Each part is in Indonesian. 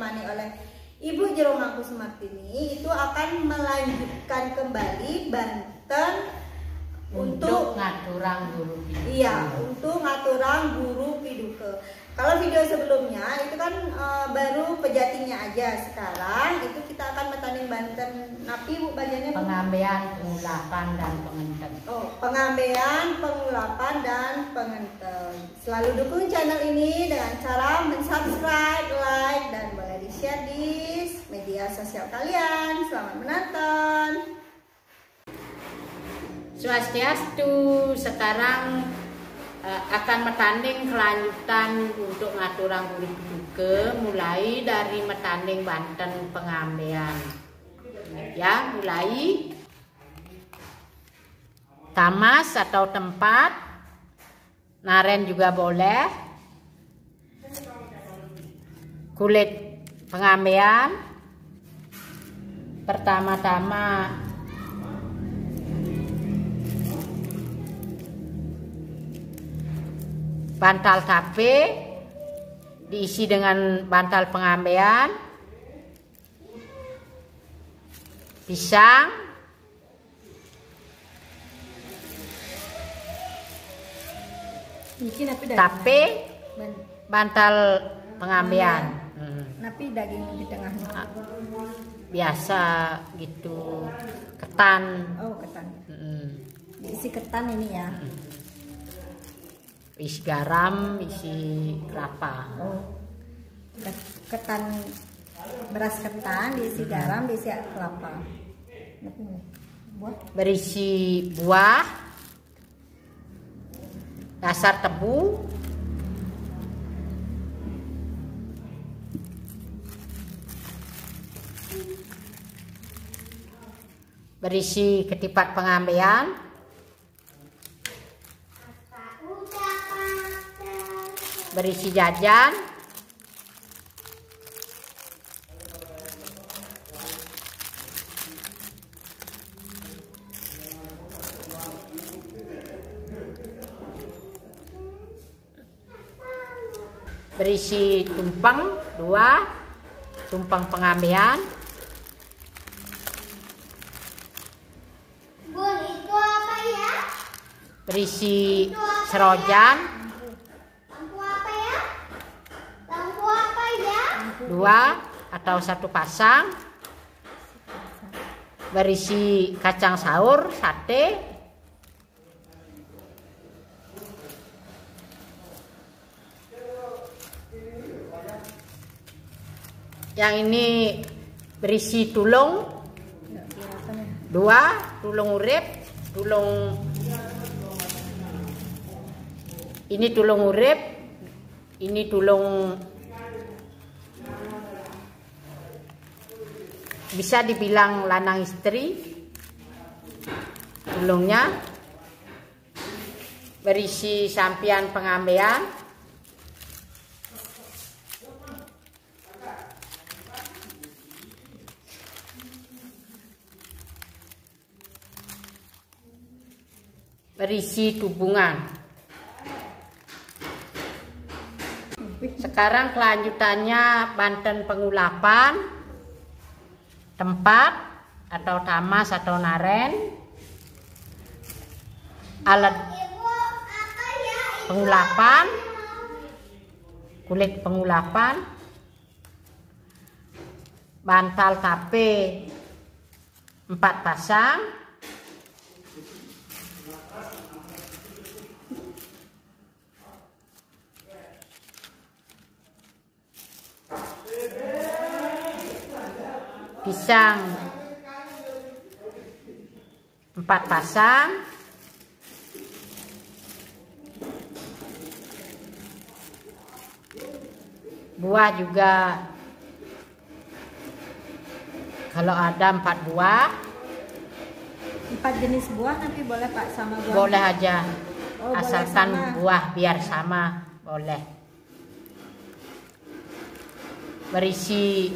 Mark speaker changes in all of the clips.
Speaker 1: ditemani oleh Ibu Jero Mangku Sumartini itu akan melanjutkan kembali Banten untuk ngaturang guru piduke. Iya, untuk ngaturang guru piduke. Kalau video sebelumnya itu kan baru pejatinya aja. Sekarang itu kita akan metanding Banten. Napi Bu bagiannya
Speaker 2: pengambean, pengulapan dan pengenten.
Speaker 1: Oh, pengambean, pengulapan dan pengenten. Selalu dukung channel ini dengan cara mensubscribe, like dan boleh di-share di media sosial kalian. Selamat menonton.
Speaker 2: Swastiastu, sekarang akan metanding kelanjutan untuk ngaturang guru piduke mulai dari metanding Banten pengambean. Ya, mulai tamas atau tempat, naren juga boleh, kulit pengambean. Pertama-tama bantal tape diisi dengan bantal pengambean, pisang, tape, bantal pengambean.
Speaker 1: Napi daging di tengahnya.
Speaker 2: Biasa gitu, ketan.
Speaker 1: Oh, ketan. Diisi ketan ini ya.
Speaker 2: Isi garam, isi kelapa.
Speaker 1: Oh, ketan, beras ketan, diisi garam, diisi kelapa.
Speaker 2: Berisi buah, dasar tebu, berisi ketipat pengambean, berisi jajan, berisi tumpeng 2, tumpeng pengambean, berisi serojan 2 atau 1 pasang, berisi kacang sahur, sate, yang ini berisi tulung 2, tulung urip, ini tulung urip, ini tulung bisa dibilang lanang istri. Tulungnya berisi sampian pengambean, berisi tubungan. Sekarang kelanjutannya Banten pengulapan, tempat atau tamas atau naren, alat pengulapan, kulit pengulapan, bantal tape 4 pasang, pisang 4 pasang, buah juga kalau ada 4 buah.
Speaker 1: 4 jenis buah nanti boleh Pak sama buah?
Speaker 2: Boleh aja, asalkan
Speaker 1: boleh
Speaker 2: buah biar sama, boleh. Berisi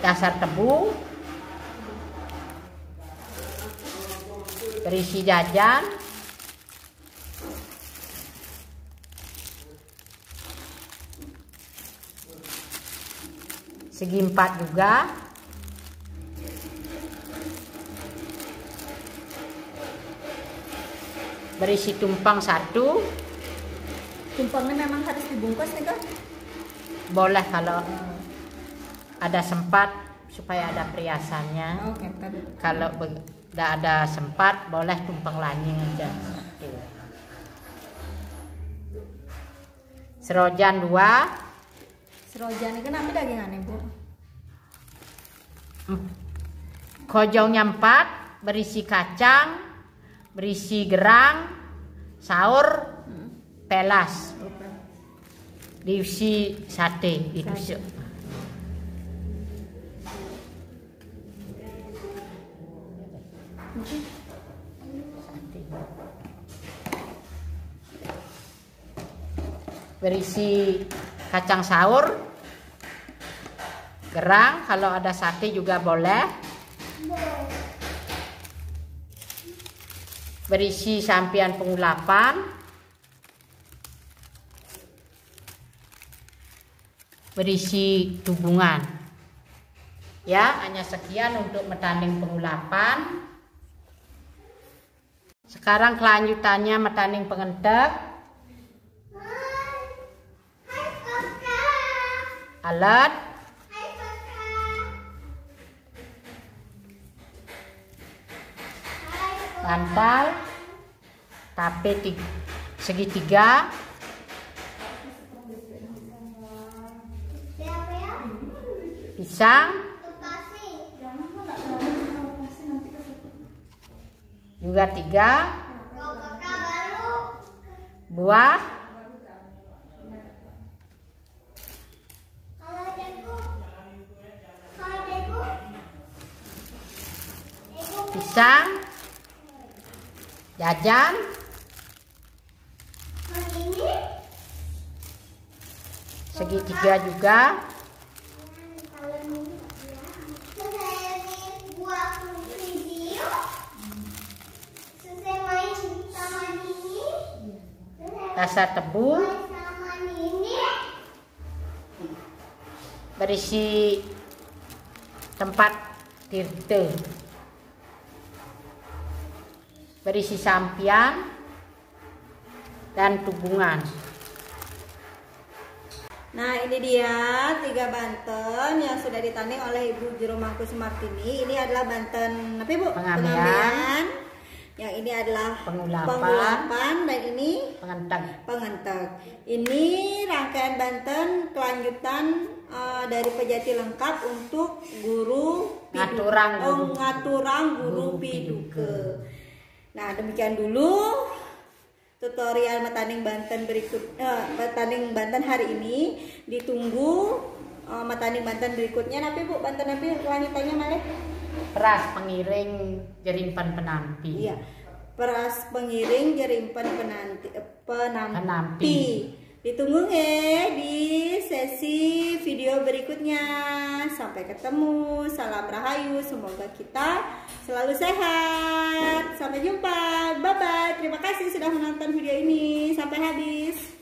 Speaker 2: dasar tebu, berisi jajan, segi 4 juga. Berisi tumpeng 1.
Speaker 1: Tumpengnya memang harus dibungkus nih Kak?
Speaker 2: Boleh kalau ada sempat supaya ada periasannya.
Speaker 1: Oke,
Speaker 2: kalau tidak ada sempat boleh tumpeng lanying aja. Serojan 2.
Speaker 1: Serojan ini kenapa dagingannya Bu?
Speaker 2: Kojongnya 4, berisi kacang, berisi gerang, saur, pelas, diisi sate ditusuk. Berisi kacang saur, gerang, kalau ada sate juga boleh. Berisi sampian pengulapan, berisi tubungan. Ya, hanya sekian untuk metaning pengulapan. Sekarang kelanjutannya metaning pengentek. Alat, bantal, tape segitiga, pisang, juga 3, buah, pisang, jajan, segitiga juga, dasar tebu, berisi tempat tirte, berisi sampian dan tubungan.
Speaker 1: Nah, ini dia 3 banten yang sudah ditanding oleh Ibu Jero Mangku Sumartini. Ini adalah banten apa Ibu?
Speaker 2: Pengambilan.
Speaker 1: Yang ini adalah
Speaker 2: pengulapan
Speaker 1: dan ini pengentek. Ini rangkaian banten kelanjutan dari Pejati Lengkap untuk guru ngaturang guru piduke. Nah, demikian dulu tutorial metaning banten metaning banten hari ini. Ditunggu metaning banten berikutnya. Napi Bu, banten napi lanjutannya malih?
Speaker 2: Peras pengiring jerimpan penampi.
Speaker 1: Iya. Peras pengiring jerimpan penampi. Ditunggu di sesi video berikutnya. Sampai ketemu. Salam rahayu. Semoga kita selalu sehat. Sampai jumpa. Bye bye. Terima kasih sudah menonton video ini sampai habis.